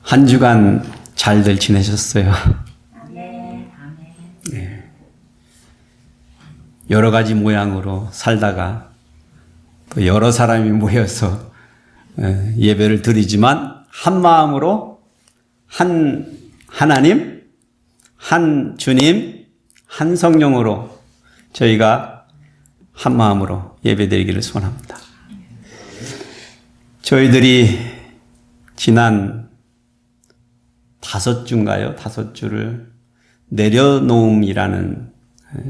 한 주간 잘들 지내셨어요? 네. 네. 여러 가지 모양으로 살다가 또 여러 사람이 모여서 예배를 드리지만 한 마음으로 한 하나님, 한 주님, 한 성령으로 저희가 한 마음으로 예배드리기를 소원합니다. 저희들이 지난 5주인가요? 5주를 내려놓음이라는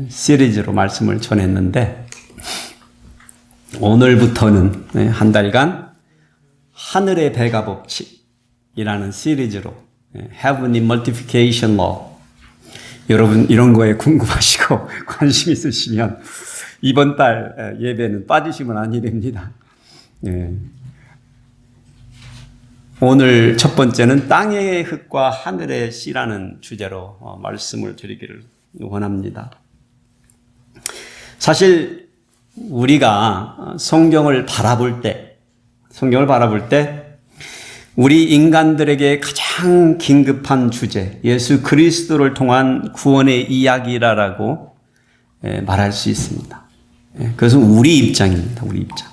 시리즈로 말씀을 전했는데 오늘부터는 한 달간 하늘의 배가 법칙이라는 시리즈로 Heavenly Multiplication Law, 여러분 이런 거에 궁금하시고 관심 있으시면 이번 달 예배는 빠지시면 아니 됩니다. 오늘 첫 번째는 땅의 흙과 하늘의 씨라는 주제로 말씀을 드리기를 원합니다. 사실 우리가 성경을 바라볼 때 우리 인간들에게 가장 긴급한 주제, 예수 그리스도를 통한 구원의 이야기라고 말할 수 있습니다. 그것은 우리 입장입니다. 우리 입장.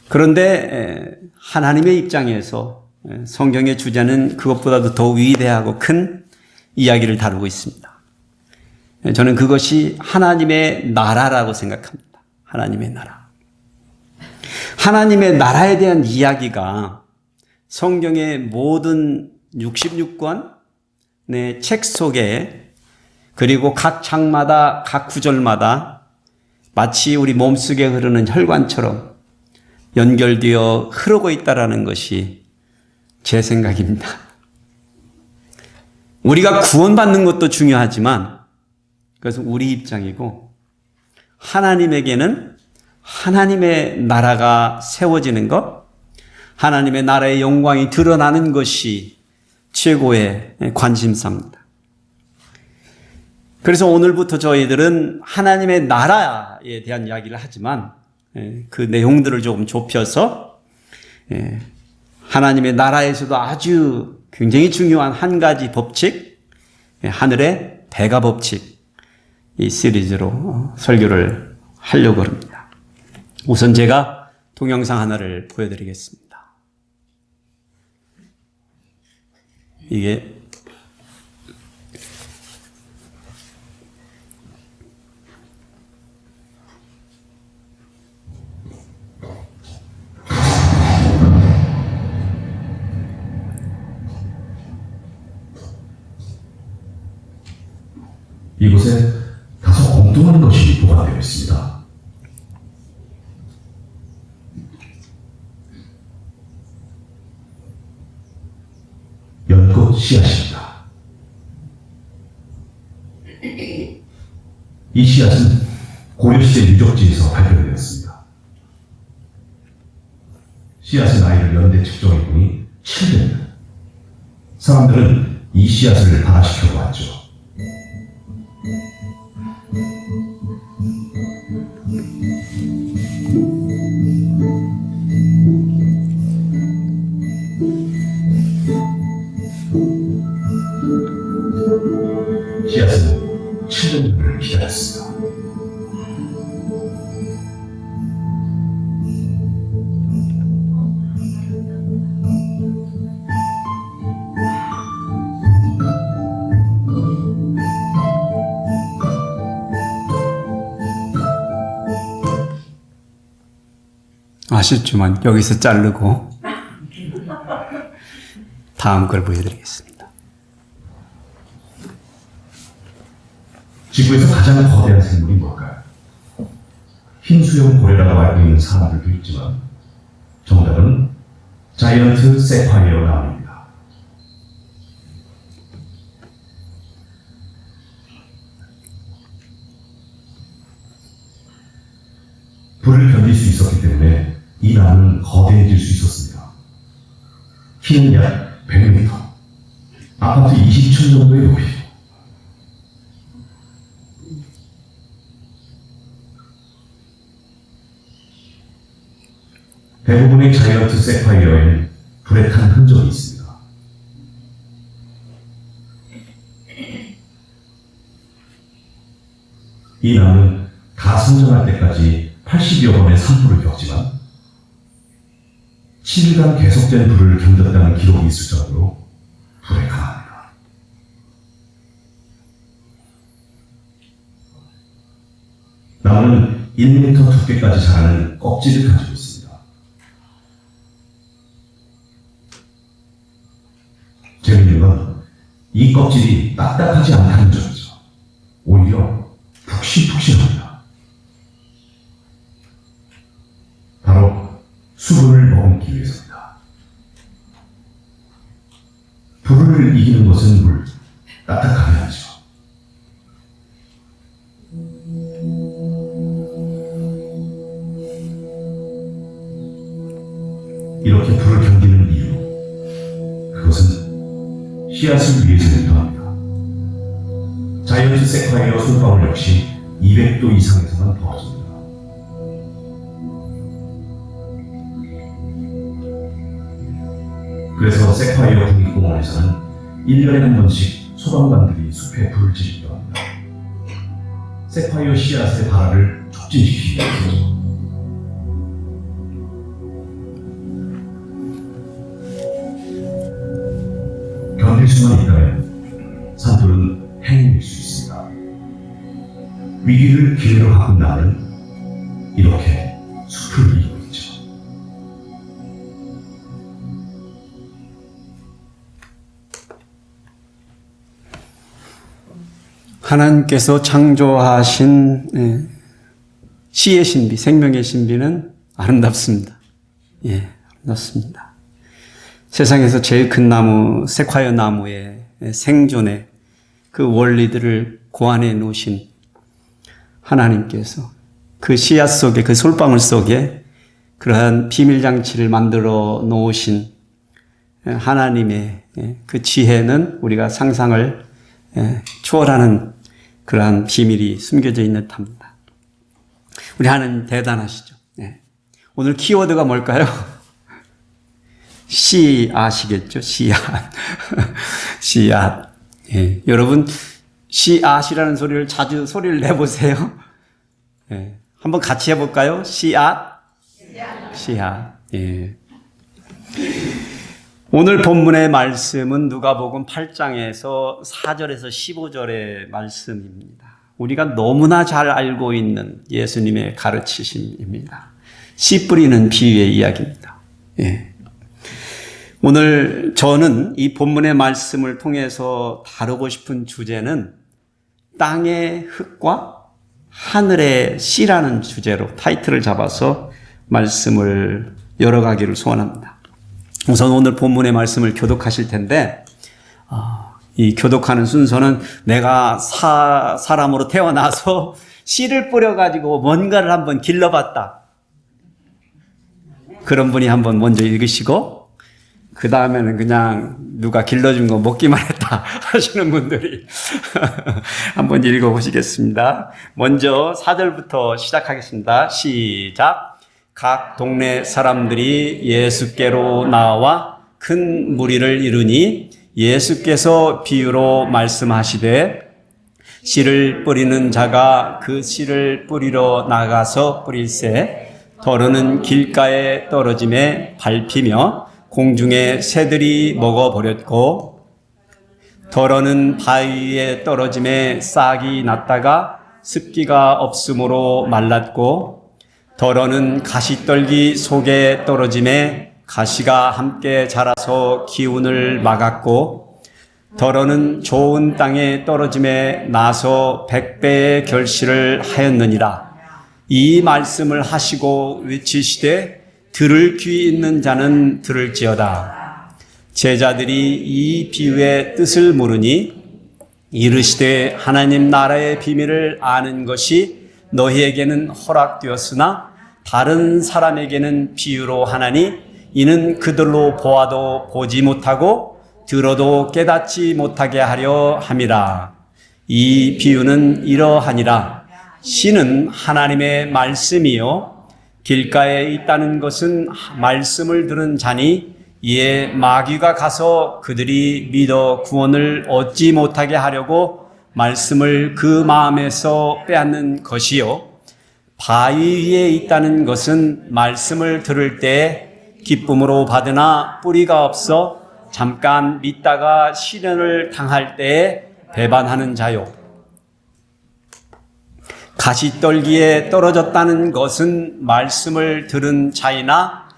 그런데 하나님의 입장에서 성경의 주제는 그것보다도 더 위대하고 큰 이야기를 다루고 있습니다. 저는 그것이 하나님의 나라라고 생각합니다. 하나님의 나라. 하나님의 나라에 대한 이야기가 성경의 모든 66권의 책 속에, 그리고 각 장마다 각 구절마다 마치 우리 몸속에 흐르는 혈관처럼 연결되어 흐르고 있다라는 것이 제 생각입니다. 우리가 구원받는 것도 중요하지만 그것은 우리 입장이고, 하나님에게는 하나님의 나라가 세워지는 것, 하나님의 나라의 영광이 드러나는 것이 최고의 관심사입니다. 그래서 오늘부터 저희들은 하나님의 나라에 대한 이야기를 하지만 그 내용들을 조금 좁혀서 하나님의 나라에서도 아주 굉장히 중요한 한 가지 법칙, 하늘의 배가 법칙, 이 시리즈로 설교를 하려고 합니다. 우선 제가 동영상 하나를 보여드리겠습니다. 이게 이곳에 다소 엉뚱한 것이 보관되어 있습니다. 연꽃 씨앗입니다. 이 씨앗은 고려시대 유적지에서 발견되었습니다. 씨앗의 나이를 연대 측정해보니 700년. 사람들은 이 씨앗을 발화시켜 보았죠. 씨앗은 7년을 기다렸습니다. 아쉽지만 여기서 자르고 다음 걸 보여드리겠습니다. 지구에서 가장 거대한 생물이 뭘까요? 흰 수염 고래라고 알고 있는 사람들도 있지만 정답은 자이언트 세콰이어 나무입니다. 불을 견딜 수 있었기 때문에 이 나무는 거대해질 수 있었습니다. 키는 약 100m, 아파트 20층 정도의 높이. 대부분의 자이언트 세콰이어에는 불에 탄 흔적이 있습니다. 이 나무는 다 성장할 때까지 80여 번의 산불을 겪지만 7일간 계속된 불을 견뎠다는 기록이 있을 정도로 불에 강합니다. 나무는 1m 두께까지 자라는 껍질을 가지고 있습니다. 재밌는 건 이 껍질이 딱딱하지 않다는 점이죠. 오히려 푹신푹신합니다. 바로 수분을 머금기 위해서입니다. 불을 이기는 것은 물, 딱딱하게 하죠. 이렇게 불을 견디는 이유, 그것은 씨앗을 위해서이기도 합니다. 자이언트 세콰이어 솔방울 역시 200도 이상에서만 벌어집니다. 그래서 세콰이어 국립공원에서는 1년에 한 번씩 소방관들이 숲에 불을 지르기도 합니다. 세콰이어 씨앗의 발화를 촉진시키기 위해서죠. 견딜 수만 있다면 산불은 행운일 수 있습니다. 위기를 기회로 바꾼 나는 이렇게 숲을 이루고 있죠. 하나님께서 창조하신 씨의 신비, 생명의 신비는 아름답습니다. 예, 아름답습니다. 세상에서 제일 큰 나무, 세콰이어 나무의 생존의 그 원리들을 고안해 놓으신 하나님께서 그 씨앗 속에, 그 솔방울 속에 그러한 비밀장치를 만들어 놓으신 하나님의 그 지혜는 우리가 상상을 초월하는 그러한 비밀이 숨겨져 있는 듯합니다. 우리 하나님 대단하시죠. 오늘 키워드가 뭘까요? 씨앗이겠죠. 씨앗. 씨앗. 예. 여러분, 씨앗이라는 소리를 자주 소리를 내보세요. 예. 한번 같이 해볼까요? 씨앗. 씨앗. 예. 오늘 본문의 말씀은 누가복음 8장에서 4절에서 15절의 말씀입니다. 우리가 너무나 잘 알고 있는 예수님의 가르치심입니다. 씨 뿌리는 비유의 이야기입니다. 예. 오늘 저는 이 본문의 말씀을 통해서 다루고 싶은 주제는 땅의 흙과 하늘의 씨라는 주제로 타이틀을 잡아서 말씀을 열어가기를 소원합니다. 우선 오늘 본문의 말씀을 교독하실 텐데 이 교독하는 순서는 내가 사람으로 태어나서 씨를 뿌려가지고 뭔가를 한번 길러봤다. 그런 분이 한번 먼저 읽으시고 그 다음에는 그냥 누가 길러준 거 먹기만 했다 하시는 분들이 한번 읽어보시겠습니다. 먼저 4절부터 시작하겠습니다. 시작. 각 동네 사람들이 예수께로 나와 큰 무리를 이루니 예수께서 비유로 말씀하시되 씨를 뿌리는 자가 그 씨를 뿌리러 나가서 뿌릴새 더러는 길가에 떨어짐에 밟히며 공중에 새들이 먹어버렸고 더러는 바위에 떨어짐에 싹이 났다가 습기가 없으므로 말랐고 더러는 가시떨기 속에 떨어짐에 가시가 함께 자라서 기운을 막았고 더러는 좋은 땅에 떨어짐에 나서 100배의 결실을 하였느니라. 이 말씀을 하시고 외치시되 들을 귀 있는 자는 들을지어다. 제자들이 이 비유의 뜻을 모르니 이르시되 하나님 나라의 비밀을 아는 것이 너희에게는 허락되었으나 다른 사람에게는 비유로 하나니 이는 그들로 보아도 보지 못하고 들어도 깨닫지 못하게 하려 함이라. 이 비유는 이러하니라. 씨는 하나님의 말씀이요 길가에 있다는 것은 말씀을 들은 자니 이에 마귀가 가서 그들이 믿어 구원을 얻지 못하게 하려고 말씀을 그 마음에서 빼앗는 것이요 바위 위에 있다는 것은 말씀을 들을 때 기쁨으로 받으나 뿌리가 없어 잠깐 믿다가 시련을 당할 때에 배반하는 자요. 가시떨기에 떨어졌다는 것은 말씀을 들은 자이나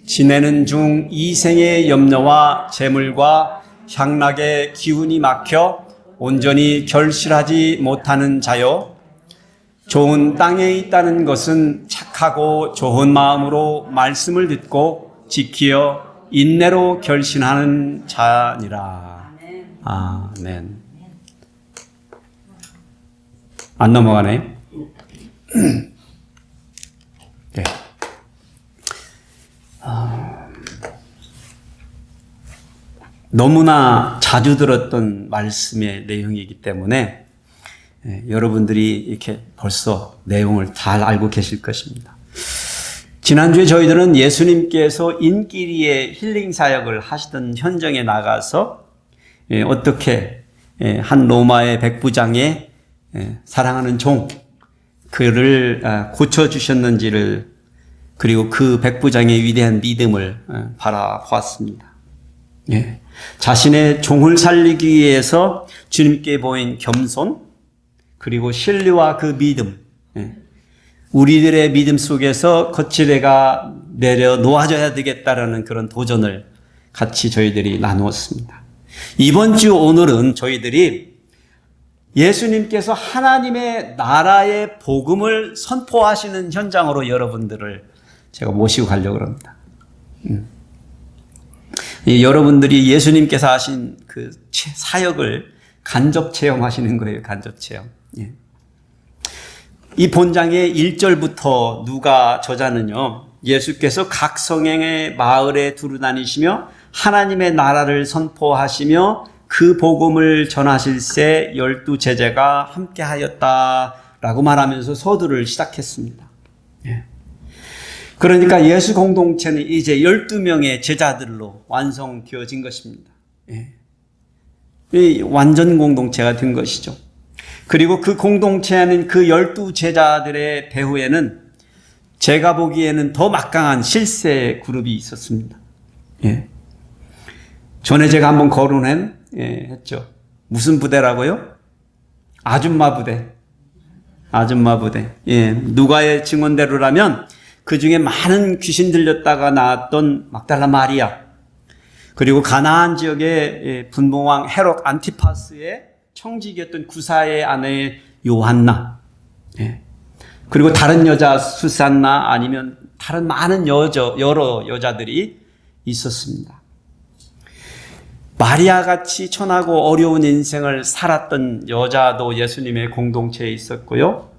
지내는 중 이생의 염려와 재물과 향락의 기운이 막혀 온전히 결실하지 못하는 자요. 좋은 땅에 있다는 것은 착하고 좋은 마음으로 말씀을 듣고 지키어 인내로 결신하는 자니라. 아멘. 안 넘어가네. 네. 너무나 자주 들었던 말씀의 내용이기 때문에 여러분들이 이렇게 벌써 내용을 잘 알고 계실 것입니다. 지난주에 저희들은 예수님께서 인기리의 힐링 사역을 하시던 현장에 나가서 어떻게 한 로마의 백부장의 사랑하는 종 그를 고쳐주셨는지를 그리고 그 백부장의 위대한 믿음을 바라보았습니다. 자신의 종을 살리기 위해서 주님께 보인 겸손 그리고 신뢰와 그 믿음 우리들의 믿음 속에서 거칠애가 내려 놓아져야 되겠다라는 그런 도전을 같이 저희들이 나누었습니다. 이번 주 오늘은 저희들이 예수님께서 하나님의 나라의 복음을 선포하시는 현장으로 여러분들을 제가 모시고 가려고 합니다. 여러분들이 예수님께서 하신 그 사역을 간접 체험하시는 거예요. 간접 체험. 이 본장의 1절부터 누가 저자는요. 예수께서 각 성행의 마을에 두루다니시며 하나님의 나라를 선포하시며 그 복음을 전하실 새 12 제자가 함께하였다라고 말하면서 서두를 시작했습니다. 그러니까 예수 공동체는 이제 12명의 제자들로 완성되어진 것입니다. 완전 공동체가 된 것이죠. 그리고 그 공동체에는 그 12 제자들의 배후에는 제가 보기에는 더 막강한 실세 그룹이 있었습니다. 전에 제가 한번 했죠. 무슨 부대라고요? 아줌마 부대. 아줌마 부대. 누가의 증언대로라면 그 중에 많은 귀신 들렸다가 나왔던 막달라 마리아, 그리고 가나안 지역의 분봉왕 헤롯 안티파스의 청직이었던 구사의 아내 요한나, 그리고 다른 여자 수산나 아니면 다른 많은 여러 여자들이 있었습니다. 마리아같이 천하고 어려운 인생을 살았던 여자도 예수님의 공동체에 있었고요.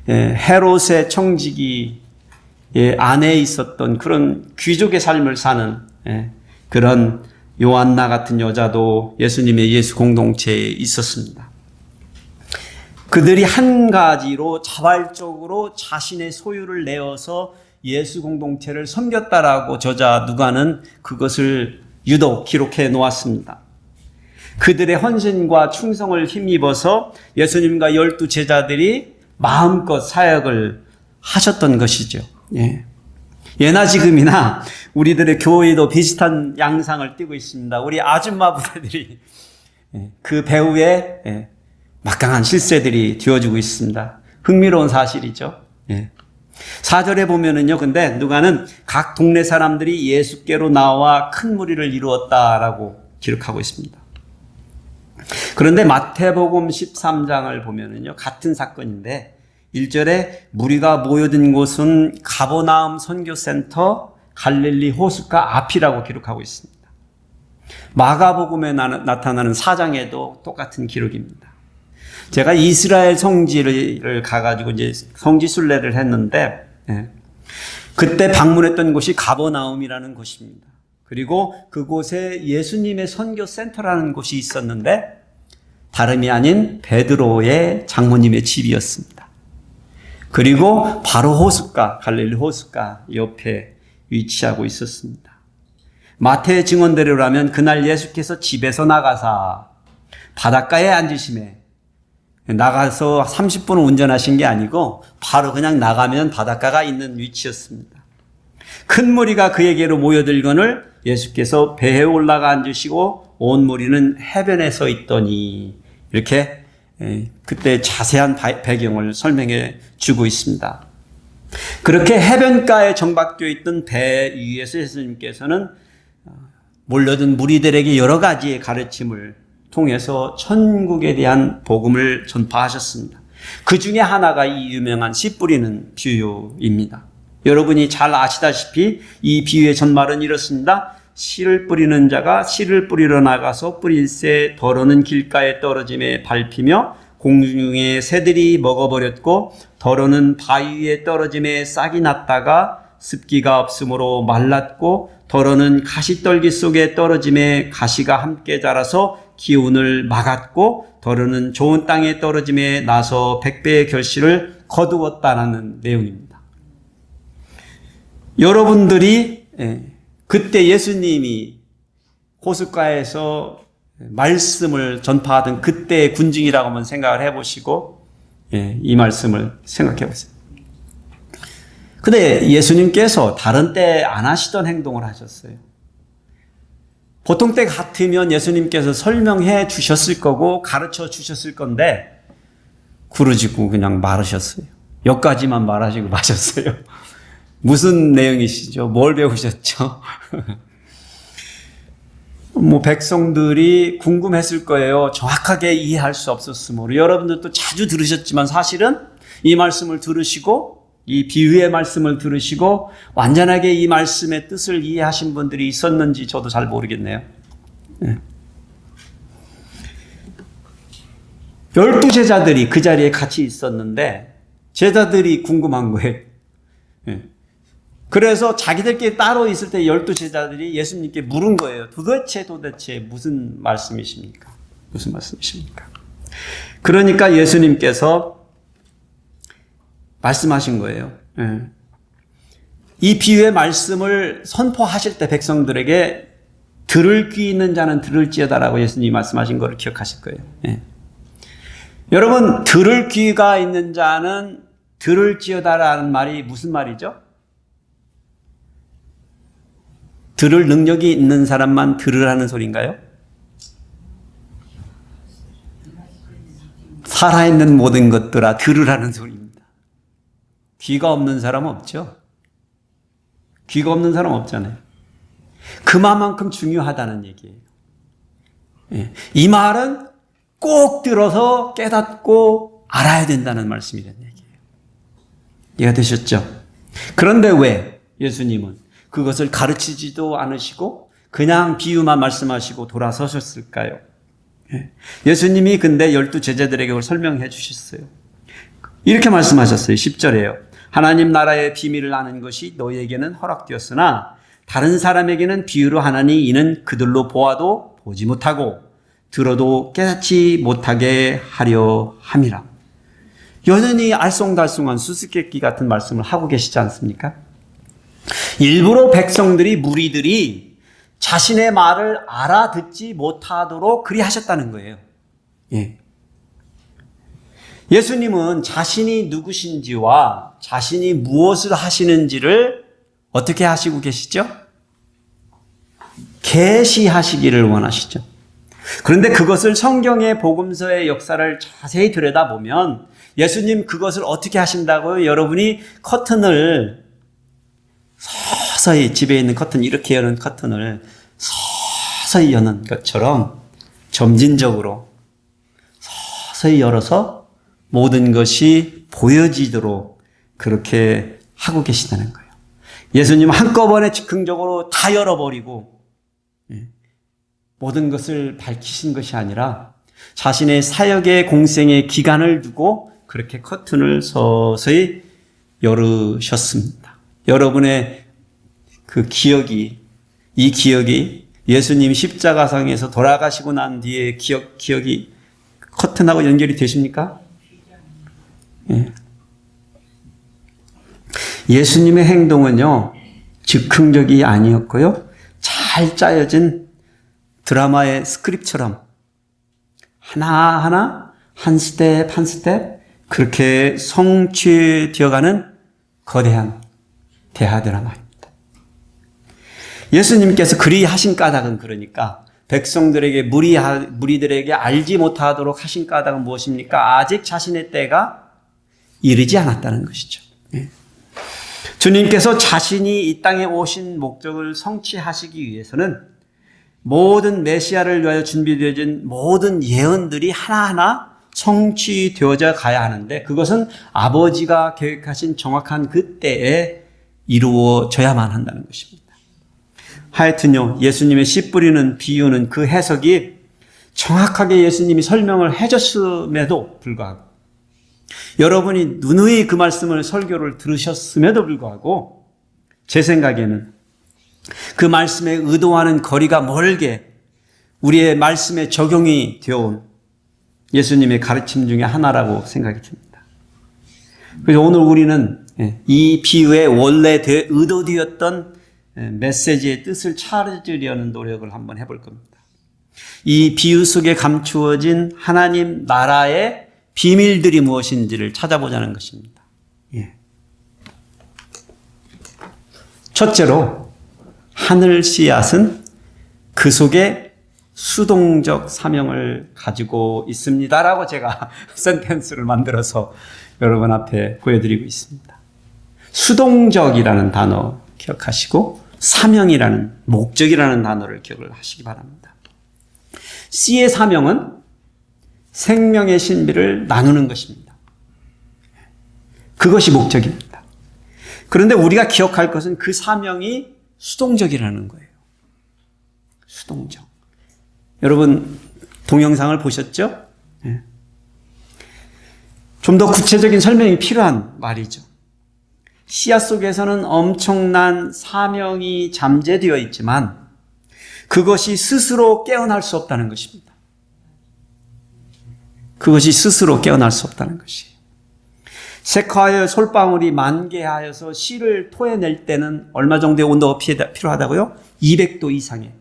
헤롯의 청지기 안에 있었던 그런 귀족의 삶을 사는 그런 요한나 같은 여자도 예수님의 예수 공동체에 있었습니다. 그들이 한 가지로 자발적으로 자신의 소유를 내어서 예수 공동체를 섬겼다라고 저자 누가는 그것을 유독 기록해 놓았습니다. 그들의 헌신과 충성을 힘입어서 예수님과 12 제자들이 마음껏 사역을 하셨던 것이죠. 예나 지금이나 우리들의 교회도 비슷한 양상을 띠고 있습니다. 우리 아줌마 부대들이 그 배후에 막강한 실세들이 되어주고 있습니다. 흥미로운 사실이죠. 4절에 보면은요, 근데 누가는 각 동네 사람들이 예수께로 나와 큰 무리를 이루었다라고 기록하고 있습니다. 그런데 마태복음 13장을 보면은요, 같은 사건인데 1절에 무리가 모여든 곳은 가버나움 선교센터 갈릴리 호숫가 앞이라고 기록하고 있습니다. 마가복음에 나타나는 4장에도 똑같은 기록입니다. 제가 이스라엘 성지를 가가지고 이제 성지 순례를 했는데, 그때 방문했던 곳이 가버나움이라는 곳입니다. 그리고 그곳에 예수님의 선교센터라는 곳이 있었는데, 다름이 아닌 베드로의 장모님의 집이었습니다. 그리고 바로 호숫가, 갈릴리 호숫가 옆에 위치하고 있었습니다. 마태의 증언대로라면 그날 예수께서 집에서 나가사 바닷가에 앉으심에 나가서 30분을 운전하신 게 아니고 바로 그냥 나가면 바닷가가 있는 위치였습니다. 큰 무리가 그에게로 모여들거늘 예수께서 배에 올라가 앉으시고 온 무리는 해변에 서 있더니, 이렇게 그때 자세한 배경을 설명해 주고 있습니다. 그렇게 해변가에 정박되어 있던 배 위에서 예수님께서는 몰려든 무리들에게 여러 가지의 가르침을 통해서 천국에 대한 복음을 전파하셨습니다. 그 중에 하나가 이 유명한 씨 뿌리는 비유입니다. 여러분이 잘 아시다시피 이 비유의 전말은 이렇습니다. 씨를 뿌리는 자가 씨를 뿌리러 나가서 뿌릴새 더러는 길가에 떨어짐에 밟히며 공중의 새들이 먹어버렸고, 더러는 바위 위에 떨어짐에 싹이 났다가 습기가 없으므로 말랐고, 더러는 가시떨기 속에 떨어짐에 가시가 함께 자라서 기운을 막았고, 더러는 좋은 땅에 떨어짐에 나서 100배의 결실을 거두었다는 내용입니다. 여러분들이 그때 예수님이 호숫가에서 말씀을 전파하던 그때의 군중이라고 한번 생각을 해보시고 이 말씀을 생각해 보세요. 근데 예수님께서 다른 때 안 하시던 행동을 하셨어요. 보통 때 같으면 예수님께서 설명해 주셨을 거고 가르쳐 주셨을 건데 구르짖고 그냥 말하셨어요. 여기까지만 말하시고 마셨어요. 무슨 내용이시죠? 뭘 배우셨죠? 백성들이 궁금했을 거예요. 정확하게 이해할 수 없었으므로. 여러분들도 자주 들으셨지만 사실은 이 말씀을 들으시고 이 비유의 말씀을 들으시고 완전하게 이 말씀의 뜻을 이해하신 분들이 있었는지 저도 잘 모르겠네요. 12제자들이 그 자리에 같이 있었는데 제자들이 궁금한 거예요. 그래서 자기들끼리 따로 있을 때 12제자들이 예수님께 물은 거예요. 도대체 무슨 말씀이십니까? 무슨 말씀이십니까? 그러니까 예수님께서 말씀하신 거예요. 이 비유의 말씀을 선포하실 때 백성들에게 들을 귀 있는 자는 들을지어다라고 예수님이 말씀하신 것을 기억하실 거예요. 여러분, 들을 귀가 있는 자는 들을지어다라는 말이 무슨 말이죠? 들을 능력이 있는 사람만 들으라는 소리인가요? 살아있는 모든 것들아 들으라는 소리입니다. 귀가 없는 사람 없죠? 귀가 없는 사람 없잖아요. 그만큼 중요하다는 얘기예요. 이 말은 꼭 들어서 깨닫고 알아야 된다는 말씀이라는 얘기예요. 이해가 되셨죠? 그런데 왜 예수님은 그것을 가르치지도 않으시고 그냥 비유만 말씀하시고 돌아서셨을까요? 예수님이 근데 12제자들에게 그걸 설명해 주셨어요. 이렇게 말씀하셨어요. 10절에요. 하나님 나라의 비밀을 아는 것이 너희에게는 허락되었으나 다른 사람에게는 비유로 하나니 이는 그들로 보아도 보지 못하고 들어도 깨닫지 못하게 하려 함이라. 여전히 알쏭달쏭한 수수께끼 같은 말씀을 하고 계시지 않습니까? 일부러 백성들이, 무리들이 자신의 말을 알아듣지 못하도록 그리 하셨다는 거예요. 예수님은 자신이 누구신지와 자신이 무엇을 하시는지를 어떻게 하시고 계시죠? 계시하시기를 원하시죠. 그런데 그것을 성경의 복음서의 역사를 자세히 들여다보면 예수님 그것을 어떻게 하신다고요? 여러분이 커튼을 서서히, 집에 있는 커튼, 이렇게 여는 커튼을 서서히 여는 것처럼 점진적으로 서서히 열어서 모든 것이 보여지도록 그렇게 하고 계시다는 거예요. 예수님은 한꺼번에 즉흥적으로 다 열어버리고 모든 것을 밝히신 것이 아니라 자신의 사역의 공생의 기간을 두고 그렇게 커튼을 서서히 열으셨습니다. 여러분의 그 기억이, 이 기억이 예수님 십자가상에서 돌아가시고 난 뒤에 기억이 커튼하고 연결이 되십니까? 예수님의 행동은요, 즉흥적이 아니었고요, 잘 짜여진 드라마의 스크립트처럼 하나하나 한 스텝 한 스텝 그렇게 성취되어가는 거대한 대하 드라마입니다. 예수님께서 그리 하신 까닭은 그러니까 백성들에게 무리들에게 알지 못하도록 하신 까닭은 무엇입니까? 아직 자신의 때가 이르지 않았다는 것이죠. 주님께서 자신이 이 땅에 오신 목적을 성취하시기 위해서는 모든 메시아를 위하여 준비되어진 모든 예언들이 하나하나 성취되어져 가야 하는데 그것은 아버지가 계획하신 정확한 그 때에 이루어져야만 한다는 것입니다. 하여튼요, 예수님의 씨 뿌리는 비유는 그 해석이 정확하게 예수님이 설명을 해줬음에도 불구하고 여러분이 누누이 그 말씀을 설교를 들으셨음에도 불구하고 제 생각에는 그 말씀에 의도하는 거리가 멀게 우리의 말씀에 적용이 되어온 예수님의 가르침 중에 하나라고 생각이 듭니다. 그래서 오늘 우리는 이 비유의 원래 의도되었던 메시지의 뜻을 찾으려는 노력을 한번 해볼 겁니다. 이 비유 속에 감추어진 하나님 나라의 비밀들이 무엇인지를 찾아보자는 것입니다. 첫째로 하늘 씨앗은 그 속에 수동적 사명을 가지고 있습니다라고 제가 센텐스를 만들어서 여러분 앞에 보여드리고 있습니다. 수동적이라는 단어 기억하시고 사명이라는 목적이라는 단어를 기억을 하시기 바랍니다. 씨의 사명은 생명의 신비를 나누는 것입니다. 그것이 목적입니다. 그런데 우리가 기억할 것은 그 사명이 수동적이라는 거예요. 수동적. 여러분 동영상을 보셨죠? 좀 더 구체적인 설명이 필요한 말이죠. 씨앗 속에서는 엄청난 사명이 잠재되어 있지만 그것이 스스로 깨어날 수 없다는 것입니다. 그것이 스스로 깨어날 수 없다는 것이. 색화하여 솔방울이 만개하여서 씨를 토해낼 때는 얼마 정도의 온도가 필요하다고요? 200도 이상의.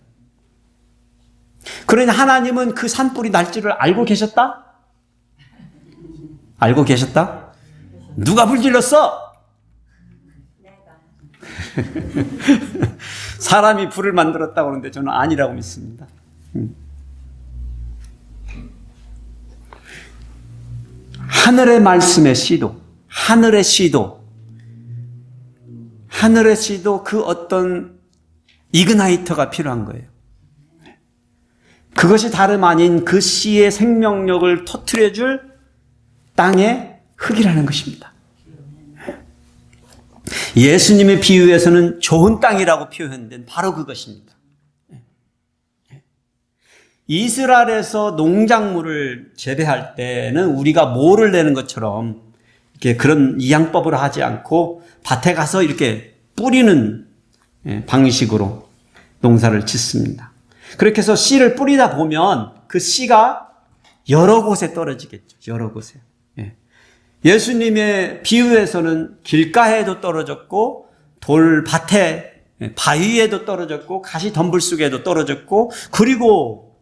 그러니 하나님은 그 산불이 날 줄을 알고 계셨다? 알고 계셨다? 누가 불질렀어? 사람이 불을 만들었다고 하는데 저는 아니라고 믿습니다. 하늘의 말씀의 씨도, 하늘의 씨도 그 어떤 이그나이터가 필요한 거예요. 그것이 다름 아닌 그 씨의 생명력을 터뜨려줄 땅의 흙이라는 것입니다. 예수님의 비유에서는 좋은 땅이라고 표현된 바로 그것입니다. 이스라엘에서 농작물을 재배할 때는 우리가 모를 내는 것처럼 이렇게 그런 이양법을 하지 않고 밭에 가서 이렇게 뿌리는 방식으로 농사를 짓습니다. 그렇게 해서 씨를 뿌리다 보면 그 씨가 여러 곳에 떨어지겠죠. 여러 곳에. 예수님의 비유에서는 길가에도 떨어졌고 돌밭에 바위에도 떨어졌고 가시 덤불 속에도 떨어졌고 그리고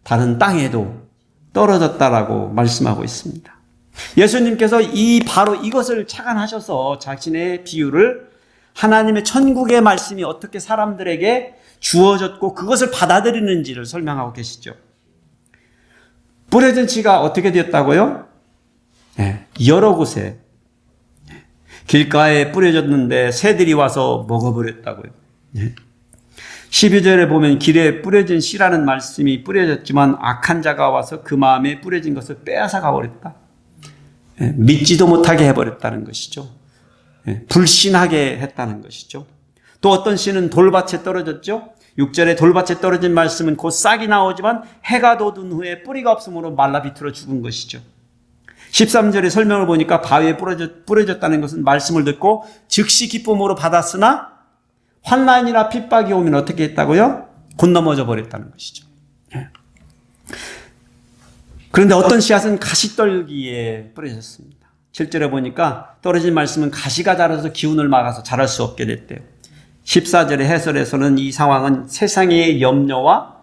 다른 땅에도 떨어졌다라고 말씀하고 있습니다. 예수님께서 바로 이것을 착안하셔서 자신의 비유를 하나님의 천국의 말씀이 어떻게 사람들에게 주어졌고 그것을 받아들이는지를 설명하고 계시죠. 뿌려진 씨가 어떻게 되었다고요? 여러 곳에 길가에 뿌려졌는데 새들이 와서 먹어버렸다고요. 12절에 보면 길에 뿌려진 씨라는 말씀이 뿌려졌지만 악한 자가 와서 그 마음에 뿌려진 것을 빼앗아 가버렸다. 믿지도 못하게 해버렸다는 것이죠. 불신하게 했다는 것이죠. 또 어떤 씨는 돌밭에 떨어졌죠. 6절에 돌밭에 떨어진 말씀은 곧 싹이 나오지만 해가 돋은 후에 뿌리가 없으므로 말라 비틀어 죽은 것이죠. 13절의 설명을 보니까 바위에 뿌려졌다는 것은 말씀을 듣고 즉시 기쁨으로 받았으나 환난이나 핍박이 오면 어떻게 했다고요? 곧 넘어져 버렸다는 것이죠. 그런데 어떤 씨앗은 가시떨기에 뿌려졌습니다. 7절에 보니까 떨어진 말씀은 가시가 자라서 기운을 막아서 자랄 수 없게 됐대요. 14절의 해설에서는 이 상황은 세상의 염려와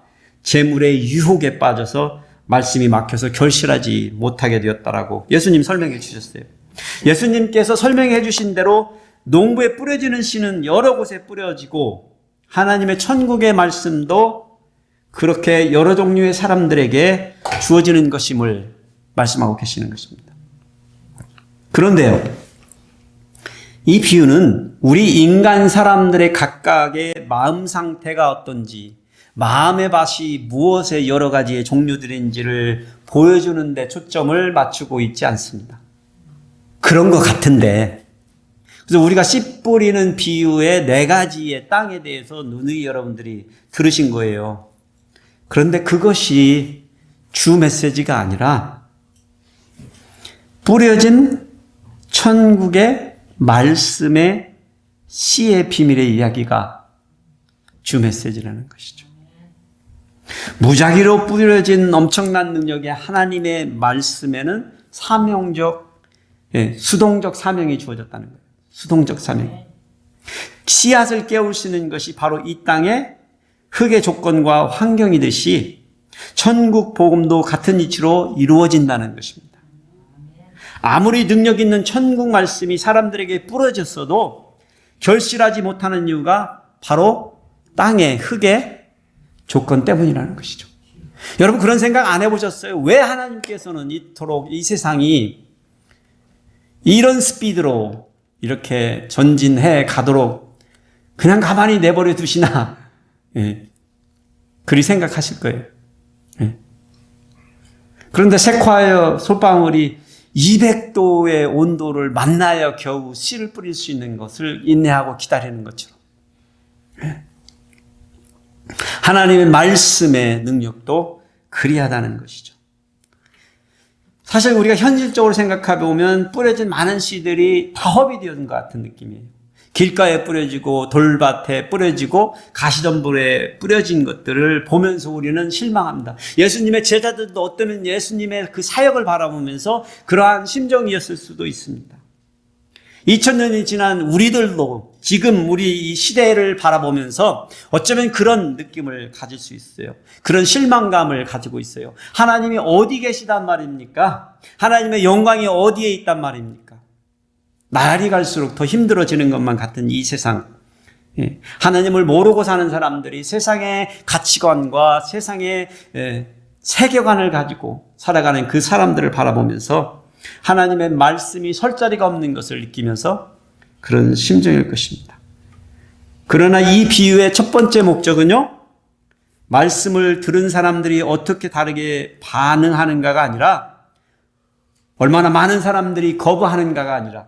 재물의 유혹에 빠져서 말씀이 막혀서 결실하지 못하게 되었다라고 예수님 설명해 주셨어요. 예수님께서 설명해 주신 대로 농부에 뿌려지는 씨는 여러 곳에 뿌려지고 하나님의 천국의 말씀도 그렇게 여러 종류의 사람들에게 주어지는 것임을 말씀하고 계시는 것입니다. 그런데요, 이 비유는 우리 인간 사람들의 각각의 마음 상태가 어떤지, 마음의 밭이 무엇의 여러 가지의 종류들인지를 보여주는 데 초점을 맞추고 있지 않습니다. 그런 것 같은데, 그래서 우리가 씨 뿌리는 비유의 4가지의 땅에 대해서 누누이 여러분들이 들으신 거예요. 그런데 그것이 주 메시지가 아니라 뿌려진 천국의 말씀의 씨의 비밀의 이야기가 주 메시지라는 것이죠. 무작위로 뿌려진 엄청난 능력의 하나님의 말씀에는 사명적, 수동적 사명이 주어졌다는 거예요. 수동적 사명. 씨앗을 깨우시는 것이 바로 이 땅의 흙의 조건과 환경이듯이 천국 복음도 같은 이치로 이루어진다는 것입니다. 아무리 능력 있는 천국 말씀이 사람들에게 뿌려졌어도 결실하지 못하는 이유가 바로 땅의 흙의 조건 때문이라는 것이죠. 여러분 그런 생각 안 해보셨어요? 왜 하나님께서는 이토록 이 세상이 이런 스피드로 이렇게 전진해 가도록 그냥 가만히 내버려 두시나? 그리 생각하실 거예요. 그런데 색화하여 솔방울이 200도의 온도를 만나야 겨우 씨를 뿌릴 수 있는 것을 인내하고 기다리는 것처럼 하나님의 말씀의 능력도 그리하다는 것이죠. 사실 우리가 현실적으로 생각해 보면 뿌려진 많은 씨들이 다 허비되는 것 같은 느낌이에요. 길가에 뿌려지고 돌밭에 뿌려지고 가시덤불에 뿌려진 것들을 보면서 우리는 실망합니다. 예수님의 제자들도 어쩌면 예수님의 그 사역을 바라보면서 그러한 심정이었을 수도 있습니다. 2000년이 지난 우리들도 지금 우리 이 시대를 바라보면서 어쩌면 그런 느낌을 가질 수 있어요. 그런 실망감을 가지고 있어요. 하나님이 어디 계시단 말입니까? 하나님의 영광이 어디에 있단 말입니까? 날이 갈수록 더 힘들어지는 것만 같은 이 세상. 하나님을 모르고 사는 사람들이 세상의 가치관과 세상의 세계관을 가지고 살아가는 그 사람들을 바라보면서 하나님의 말씀이 설 자리가 없는 것을 느끼면서 그런 심정일 것입니다. 그러나 이 비유의 첫 번째 목적은요, 말씀을 들은 사람들이 어떻게 다르게 반응하는가가 아니라 얼마나 많은 사람들이 거부하는가가 아니라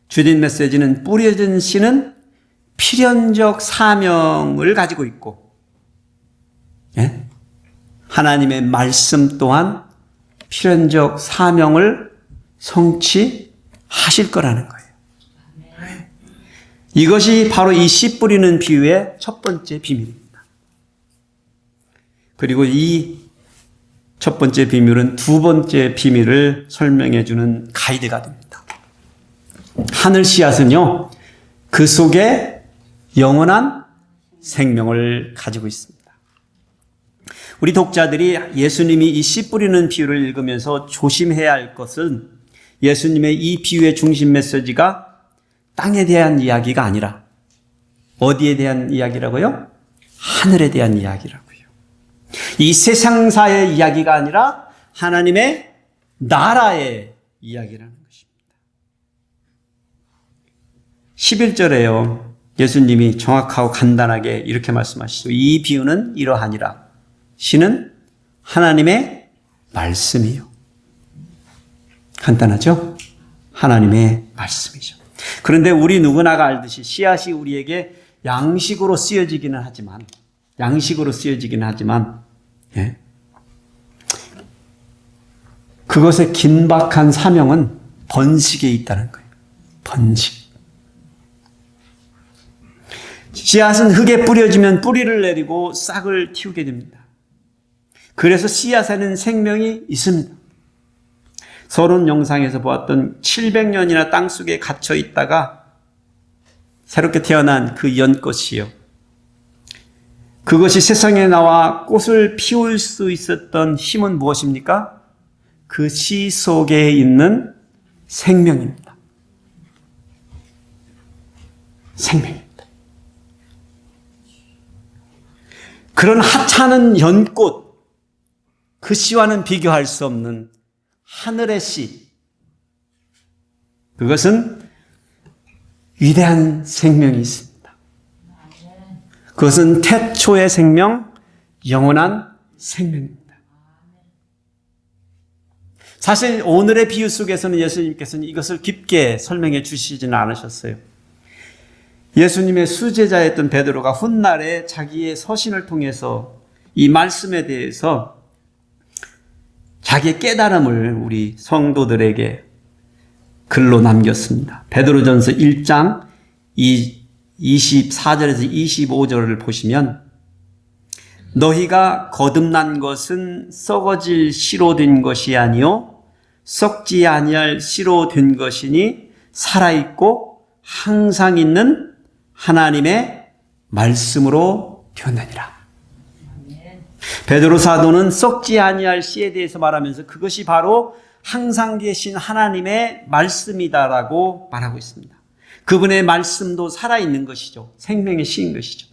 주된 메시지는 뿌려진 씨는 필연적 사명을 가지고 있고 하나님의 말씀 또한 필연적 사명을 성취하실 거라는 거예요. 이것이 바로 이 씨 뿌리는 비유의 첫 번째 비밀입니다. 그리고 이 첫 번째 비밀은 두 번째 비밀을 설명해 주는 가이드가 됩니다. 하늘 씨앗은요, 그 속에 영원한 생명을 가지고 있습니다. 우리 독자들이 예수님이 이 씨 뿌리는 비유를 읽으면서 조심해야 할 것은 예수님의 이 비유의 중심 메시지가 땅에 대한 이야기가 아니라 어디에 대한 이야기라고요? 하늘에 대한 이야기라고요. 이 세상사의 이야기가 아니라 하나님의 나라의 이야기라는 것입니다. 11절에요. 예수님이 정확하고 간단하게 이렇게 말씀하시죠. 이 비유는 이러하니라. 씨는 하나님의 말씀이요. 간단하죠? 하나님의 말씀이죠. 그런데 우리 누구나가 알듯이 씨앗이 우리에게 양식으로 쓰여지기는 하지만 그것의 긴박한 사명은 번식에 있다는 거예요. 번식. 씨앗은 흙에 뿌려지면 뿌리를 내리고 싹을 틔우게 됩니다. 그래서 씨앗에는 생명이 있습니다. 서론 영상에서 보았던 700년이나 땅속에 갇혀 있다가 새롭게 태어난 그 연꽃이요. 그것이 세상에 나와 꽃을 피울 수 있었던 힘은 무엇입니까? 그 씨 속에 있는 생명입니다. 생명입니다. 그런 하찮은 연꽃, 그 씨와는 비교할 수 없는 하늘의 씨, 그것은 위대한 생명이 있습니다. 그것은 태초의 생명, 영원한 생명입니다. 사실 오늘의 비유 속에서는 예수님께서는 이것을 깊게 설명해 주시지는 않으셨어요. 예수님의 수제자였던 베드로가 훗날에 자기의 서신을 통해서 이 말씀에 대해서 자기의 깨달음을 우리 성도들에게 글로 남겼습니다. 베드로전서 1장 24절에서 25절을 보시면 너희가 거듭난 것은 썩어질 씨로 된 것이 아니요 썩지 아니할 씨로 된 것이니 살아있고 항상 있는 하나님의 말씀으로 되느니라. 베드로 사도는 썩지 아니할 씨에 대해서 말하면서 그것이 바로 항상 계신 하나님의 말씀이다라고 말하고 있습니다. 그분의 말씀도 살아있는 것이죠. 생명의 씨인 것이죠.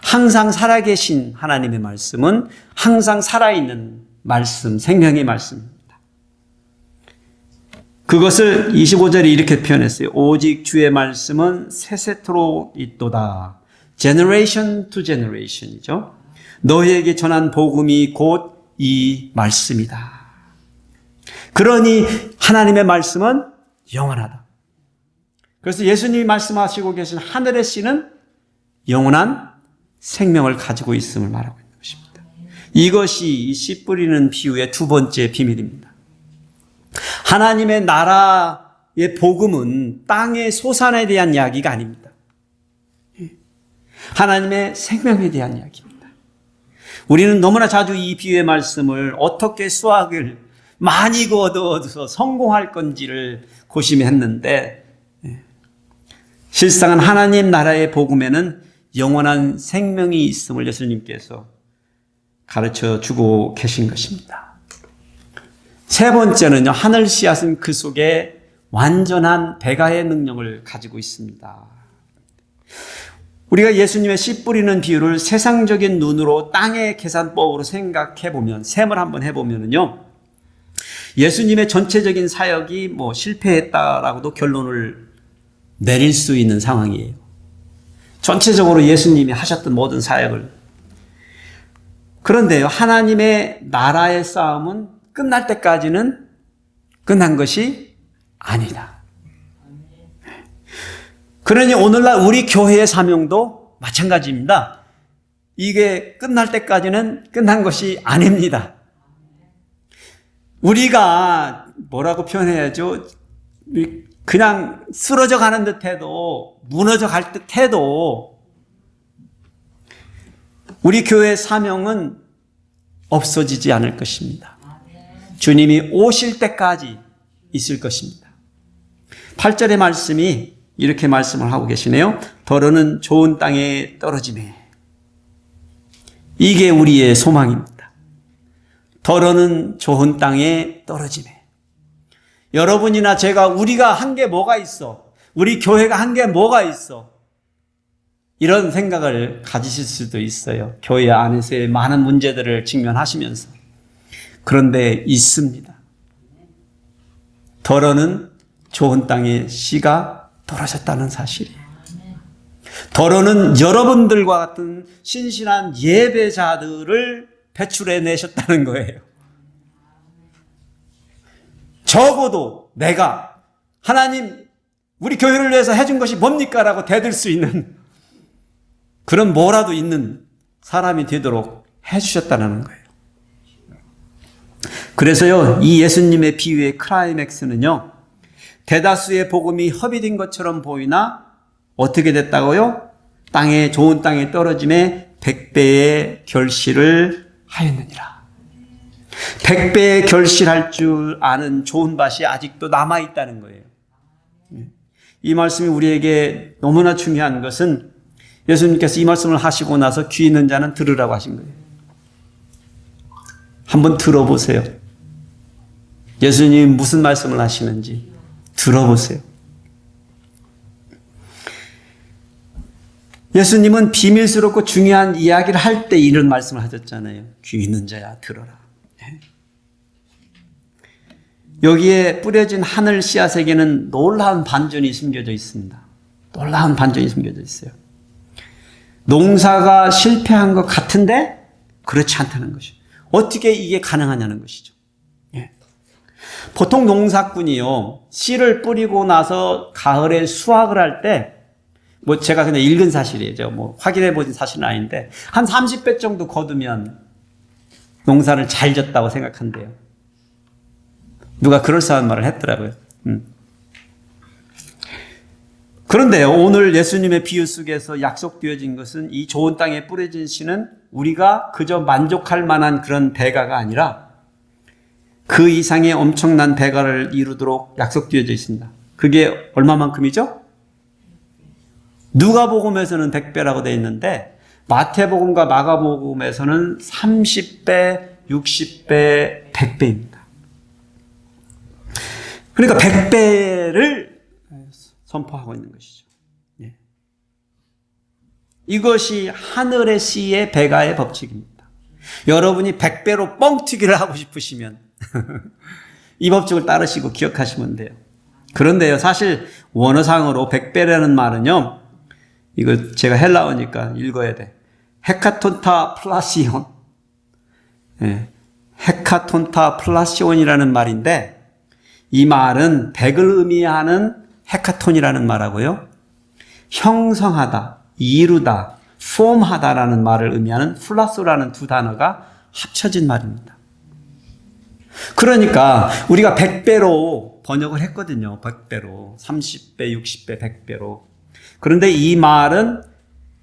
항상 살아계신 하나님의 말씀은 항상 살아있는 말씀, 생명의 말씀입니다. 그것을 25절에 이렇게 표현했어요. 오직 주의 말씀은 세세토록 있도다. Generation to generation이죠. 너희에게 전한 복음이 곧 이 말씀이다. 그러니 하나님의 말씀은 영원하다. 그래서 예수님이 말씀하시고 계신 하늘의 씨는 영원한 생명을 가지고 있음을 말하고 있는 것입니다. 이것이 이 씨 뿌리는 비유의 두 번째 비밀입니다. 하나님의 나라의 복음은 땅의 소산에 대한 이야기가 아닙니다. 하나님의 생명에 대한 이야기입니다. 우리는 너무나 자주 이 비유의 말씀을 어떻게 수학을 많이 얻어서 성공할 건지를 고심했는데 실상은 하나님 나라의 복음에는 영원한 생명이 있음을 예수님께서 가르쳐 주고 계신 것입니다. 세 번째는요, 하늘 씨앗은 그 속에 완전한 배가의 능력을 가지고 있습니다. 우리가 예수님의 씨 뿌리는 비유를 세상적인 눈으로 땅의 계산법으로 생각해 보면, 셈을 한번 해보면요, 예수님의 전체적인 사역이 실패했다라고도 결론을 내릴 수 있는 상황이에요. 전체적으로 예수님이 하셨던 모든 사역을. 그런데요, 하나님의 나라의 싸움은 끝날 때까지는 끝난 것이 아니다. 그러니 오늘날 우리 교회의 사명도 마찬가지입니다. 이게 끝날 때까지는 끝난 것이 아닙니다. 우리가 뭐라고 표현해야죠? 그냥 쓰러져 가는 듯 해도, 무너져 갈 듯 해도 우리 교회의 사명은 없어지지 않을 것입니다. 주님이 오실 때까지 있을 것입니다. 8절의 말씀이 이렇게 말씀을 하고 계시네요. 더러는 좋은 땅에 떨어지매. 이게 우리의 소망입니다. 더러는 좋은 땅에 떨어지매. 여러분이나 제가 우리가 한 게 뭐가 있어? 우리 교회가 한 게 뭐가 있어? 이런 생각을 가지실 수도 있어요. 교회 안에서의 많은 문제들을 직면하시면서. 그런데 있습니다. 더러는 좋은 땅에 씨가 떨어졌다는 사실이에요. 더러는 여러분들과 같은 신실한 예배자들을 배출해 내셨다는 거예요. 적어도 내가 하나님 우리 교회를 위해서 해준 것이 뭡니까? 라고 대들 수 있는 그런 뭐라도 있는 사람이 되도록 해주셨다는 거예요. 그래서요, 이 예수님의 비유의 클라이맥스는요, 대다수의 복음이 허비된 것처럼 보이나 어떻게 됐다고요? 좋은 땅에 떨어짐에 100배의 결실을 하였느니라. 100배의 결실할 줄 아는 좋은 밭이 아직도 남아있다는 거예요. 이 말씀이 우리에게 너무나 중요한 것은 예수님께서 이 말씀을 하시고 나서 귀 있는 자는 들으라고 하신 거예요. 한번 들어보세요. 예수님이 무슨 말씀을 하시는지 들어보세요. 예수님은 비밀스럽고 중요한 이야기를 할 때 이런 말씀을 하셨잖아요. 귀 있는 자야 들어라. 여기에 뿌려진 하늘 씨앗에게는 놀라운 반전이 숨겨져 있습니다. 놀라운 반전이 숨겨져 있어요. 농사가 실패한 것 같은데 그렇지 않다는 것이죠. 어떻게 이게 가능하냐는 것이죠. 보통 농사꾼이요, 씨를 뿌리고 나서 가을에 수확을 할 때, 제가 그냥 읽은 사실이에요. 확인해 보진 사실은 아닌데, 한 30배 정도 거두면 농사를 잘 졌다고 생각한대요. 누가 그럴싸한 말을 했더라고요. 그런데요, 오늘 예수님의 비유 속에서 약속되어진 것은 이 좋은 땅에 뿌려진 씨는 우리가 그저 만족할 만한 그런 대가가 아니라 그 이상의 엄청난 대가를 이루도록 약속되어져 있습니다. 그게 얼마만큼이죠? 누가복음에서는 100배라고 되어 있는데 마태복음과 마가복음에서는 30배, 60배, 100배입니다. 그러니까 100배를 선포하고 있는 것이죠. 이것이 하늘의 씨의 배가의 법칙입니다. 여러분이 100배로 뻥튀기를 하고 싶으시면 이 법칙을 따르시고 기억하시면 돼요. 그런데요, 사실 원어상으로 100배라는 말은요, 이거 제가 헬라어니까 읽어야 돼. 헤카톤타 플라시온. 헤카톤타 플라시온이라는 말인데, 이 말은 100을 의미하는 헤카톤이라는 말하고요, 형성하다, 이루다, 폼하다라는 말을 의미하는 플라소라는 두 단어가 합쳐진 말입니다. 그러니까 우리가 100배로 번역을 했거든요. 100배로. 30배, 60배, 100배로. 그런데 이 말은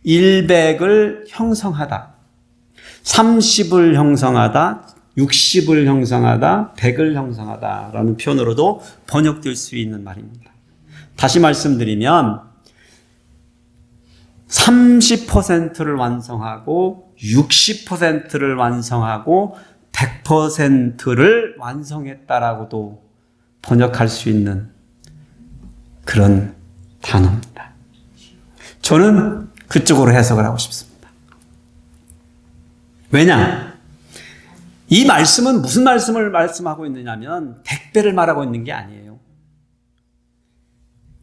100을 형성하다, 30을 형성하다, 60을 형성하다, 100을 형성하다라는 표현으로도 번역될 수 있는 말입니다. 다시 말씀드리면 30%를 완성하고 60%를 완성하고 100%를 완성했다라고도 번역할 수 있는 그런 단어입니다. 저는 그쪽으로 해석을 하고 싶습니다. 왜냐? 이 말씀은 무슨 말씀을 말씀하고 있느냐면 100배를 말하고 있는 게 아니에요.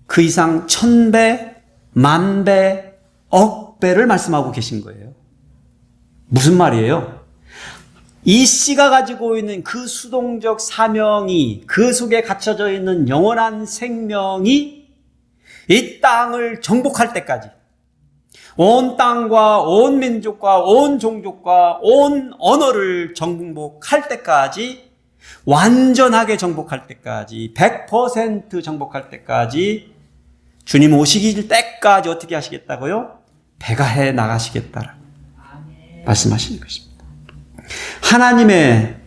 그 이상 1000배, 10,000배, 억배를 말씀하고 계신 거예요. 무슨 말이에요? 이 씨가 가지고 있는 그 수동적 사명이, 그 속에 갇혀져 있는 영원한 생명이 이 땅을 정복할 때까지, 온 땅과 온 민족과 온 종족과 온 언어를 정복할 때까지, 완전하게 정복할 때까지, 100% 정복할 때까지, 주님 오시기 때까지 어떻게 하시겠다고요? 배가해 나가시겠다라고 말씀하시는 것입니다. 하나님의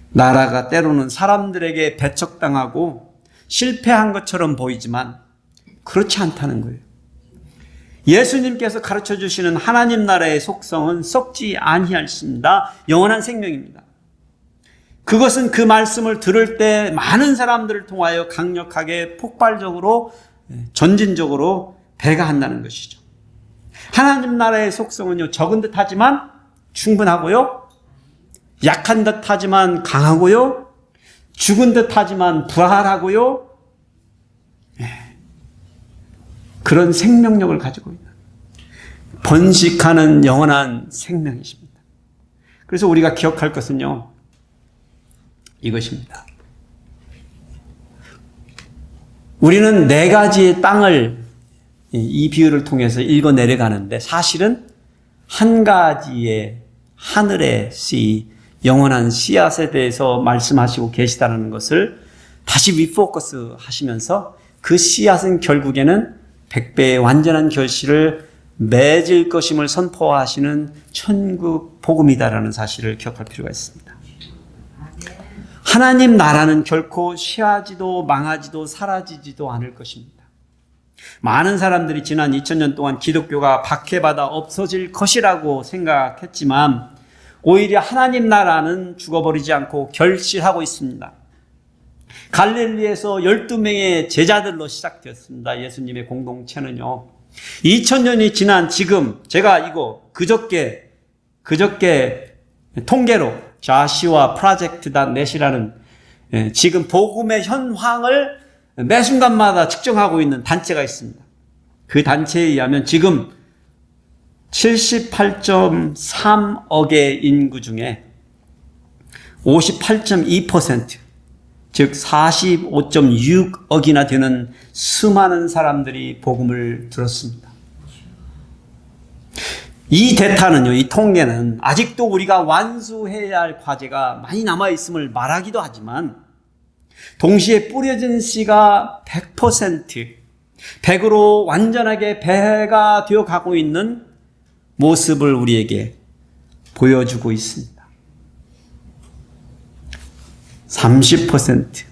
나라가 때로는 사람들에게 배척당하고 실패한 것처럼 보이지만 그렇지 않다는 거예요. 예수님께서 가르쳐 주시는 하나님 나라의 속성은 썩지 아니하십니다. 영원한 생명입니다. 그것은 그 말씀을 들을 때 많은 사람들을 통하여 강력하게 폭발적으로 전진적으로 배가한다는 것이죠. 하나님 나라의 속성은요, 적은 듯 하지만 충분하고요, 약한 듯 하지만 강하고요, 죽은 듯 하지만 부활하고요, 그런 생명력을 가지고 있는 번식하는 영원한 생명이십니다. 그래서 우리가 기억할 것은요, 이것입니다. 우리는 4가지의 땅을 이 비유를 통해서 읽어 내려가는데 사실은 한 가지의 하늘의 씨, 영원한 씨앗에 대해서 말씀하시고 계시다는 것을 다시 리포커스 하시면서 그 씨앗은 결국에는 100배의 완전한 결실을 맺을 것임을 선포하시는 천국 복음이다라는 사실을 기억할 필요가 있습니다. 하나님 나라는 결코 쉬하지도 망하지도 사라지지도 않을 것입니다. 많은 사람들이 지난 2000년 동안 기독교가 박해받아 없어질 것이라고 생각했지만 오히려 하나님 나라는 죽어버리지 않고 결실하고 있습니다. 갈릴리에서 12명의 제자들로 시작되었습니다. 예수님의 공동체는요. 2000년이 지난 지금 제가 이거 그저께 통계로 자시와 프로젝트.net이라는 지금 복음의 현황을 매 순간마다 측정하고 있는 단체가 있습니다. 그 단체에 의하면 지금 78.3억의 인구 중에 58.2%, 즉 45.6억이나 되는 수많은 사람들이 복음을 들었습니다. 이 데이터는요, 이 통계는 아직도 우리가 완수해야 할 과제가 많이 남아있음을 말하기도 하지만 동시에 뿌려진 씨가 100%, 100으로 완전하게 배가 되어 가고 있는 모습을 우리에게 보여주고 있습니다. 30%,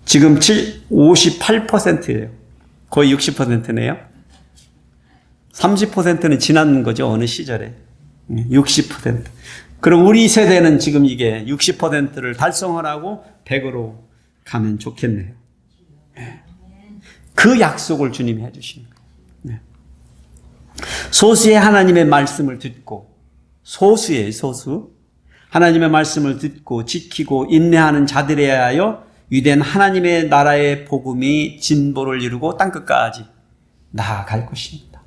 지금 58%예요. 거의 60%네요. 30%는 지난 거죠. 어느 시절에. 60%. 그럼 우리 세대는 지금 이게 60%를 달성하라고 100으로 가면 좋겠네요. 그 약속을 주님이 해주시는 거예요. 소수의 하나님의 말씀을 듣고, 소수. 하나님의 말씀을 듣고 지키고 인내하는 자들에 하여 위대한 하나님의 나라의 복음이 진보를 이루고 땅끝까지 나아갈 것입니다.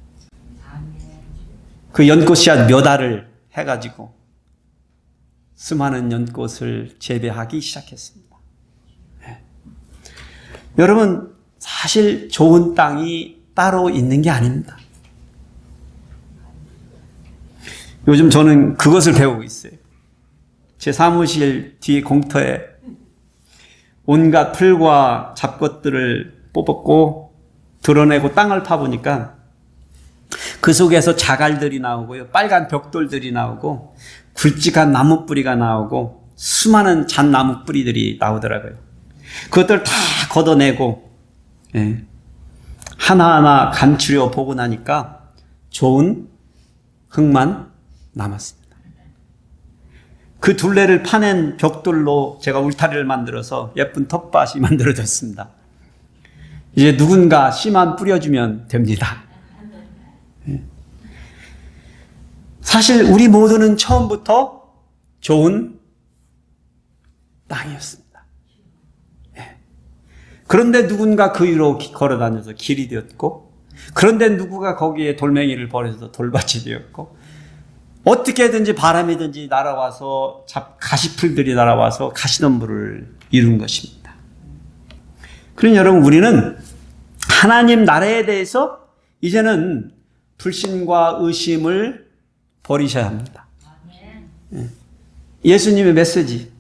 그 연꽃씨앗 몇 알을 해가지고 수많은 연꽃을 재배하기 시작했습니다. 여러분, 사실 좋은 땅이 따로 있는 게 아닙니다. 요즘 저는 그것을 배우고 있어요. 제 사무실 뒤 공터에 온갖 풀과 잡것들을 뽑았고 드러내고 땅을 파보니까 그 속에서 자갈들이 나오고요. 빨간 벽돌들이 나오고 굵직한 나무 뿌리가 나오고 수많은 잣나무 뿌리들이 나오더라고요. 그것들 다 걷어내고 하나하나 간추려 보고 나니까 좋은 흙만 남았습니다. 그 둘레를 파낸 벽돌로 제가 울타리를 만들어서 예쁜 텃밭이 만들어졌습니다. 이제 누군가 씨만 뿌려주면 됩니다. 사실 우리 모두는 처음부터 좋은 땅이었습니다. 그런데 누군가 그 위로 걸어다녀서 길이 되었고, 그런데 누구가 거기에 돌멩이를 버려서 돌밭이 되었고, 어떻게든지 바람이든지 날아와서 가시풀들이 날아와서 가시덤불을 이룬 것입니다. 그러니 여러분, 우리는 하나님 나라에 대해서 이제는 불신과 의심을 버리셔야 합니다. 예수님의 메시지,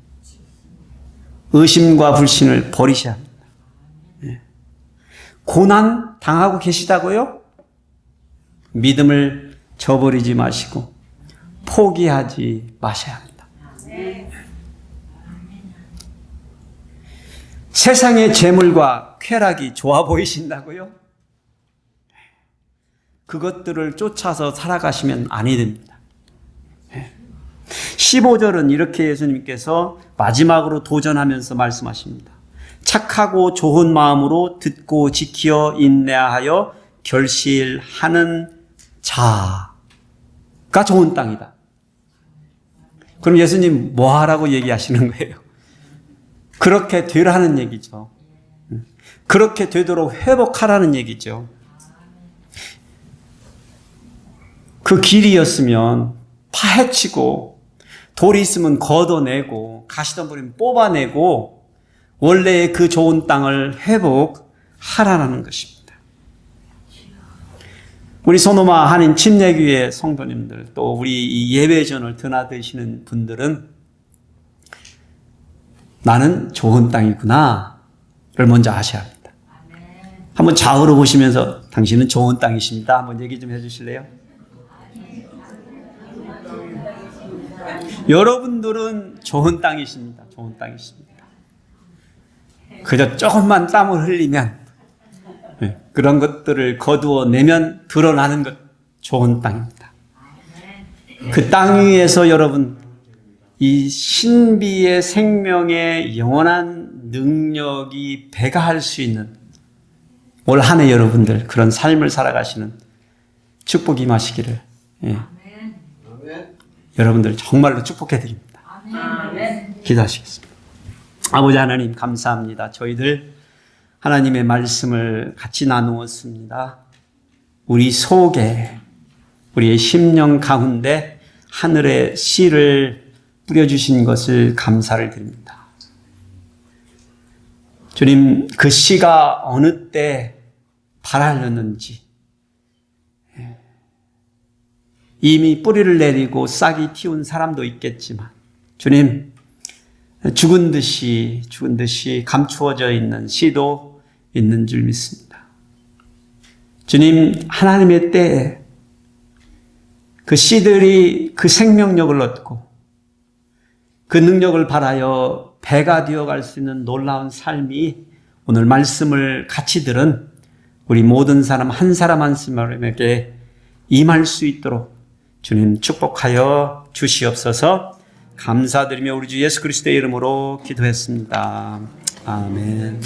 의심과 불신을 버리셔야 합니다. 고난 당하고 계시다고요? 믿음을 저버리지 마시고 포기하지 마셔야 합니다. 세상의 재물과 쾌락이 좋아 보이신다고요? 그것들을 쫓아서 살아가시면 아니 됩니다. 15절은 이렇게 예수님께서 마지막으로 도전하면서 말씀하십니다. 착하고 좋은 마음으로 듣고 지키어 인내하여 결실하는 자가 좋은 땅이다. 그럼 예수님 뭐 하라고 얘기하시는 거예요? 그렇게 되라는 얘기죠. 그렇게 되도록 회복하라는 얘기죠. 그 길이었으면 파헤치고 돌이 있으면 걷어내고 가시덤불이면 뽑아내고 원래의 그 좋은 땅을 회복하라는 것입니다. 우리 소노마 한인 침례교회 성도님들, 또 우리 이 예배전을 드나드시는 분들은 나는 좋은 땅이구나를 먼저 아셔야 합니다. 한번 좌우로 보시면서 당신은 좋은 땅이십니다. 한번 얘기 좀 해주실래요? 여러분들은 좋은 땅이십니다. 좋은 땅이십니다. 그저 조금만 땀을 흘리면 그런 것들을 거두어내면 드러나는 것 좋은 땅입니다. 그 땅 위에서 여러분 이 신비의 생명의 영원한 능력이 배가할 수 있는 올 한 해 여러분들 그런 삶을 살아가시는 축복이 임하시기를 여러분들 정말로 축복해 드립니다. 기도하시겠습니다. 아버지 하나님 감사합니다. 저희들 하나님의 말씀을 같이 나누었습니다. 우리 속에 우리의 심령 가운데 하늘의 씨를 뿌려주신 것을 감사를 드립니다. 주님, 그 씨가 어느 때 발알렸는지 이미 뿌리를 내리고 싹이 틔운 사람도 있겠지만 주님, 죽은 듯이 감추어져 있는 씨도 있는 줄 믿습니다. 주님, 하나님의 때에 그 씨들이 그 생명력을 얻고 그 능력을 발하여 배가 되어갈 수 있는 놀라운 삶이 오늘 말씀을 같이 들은 우리 모든 사람 한 사람 한 사람에게 임할 수 있도록 주님 축복하여 주시옵소서. 감사드리며 우리 주 예수 그리스도의 이름으로 기도했습니다. 아멘.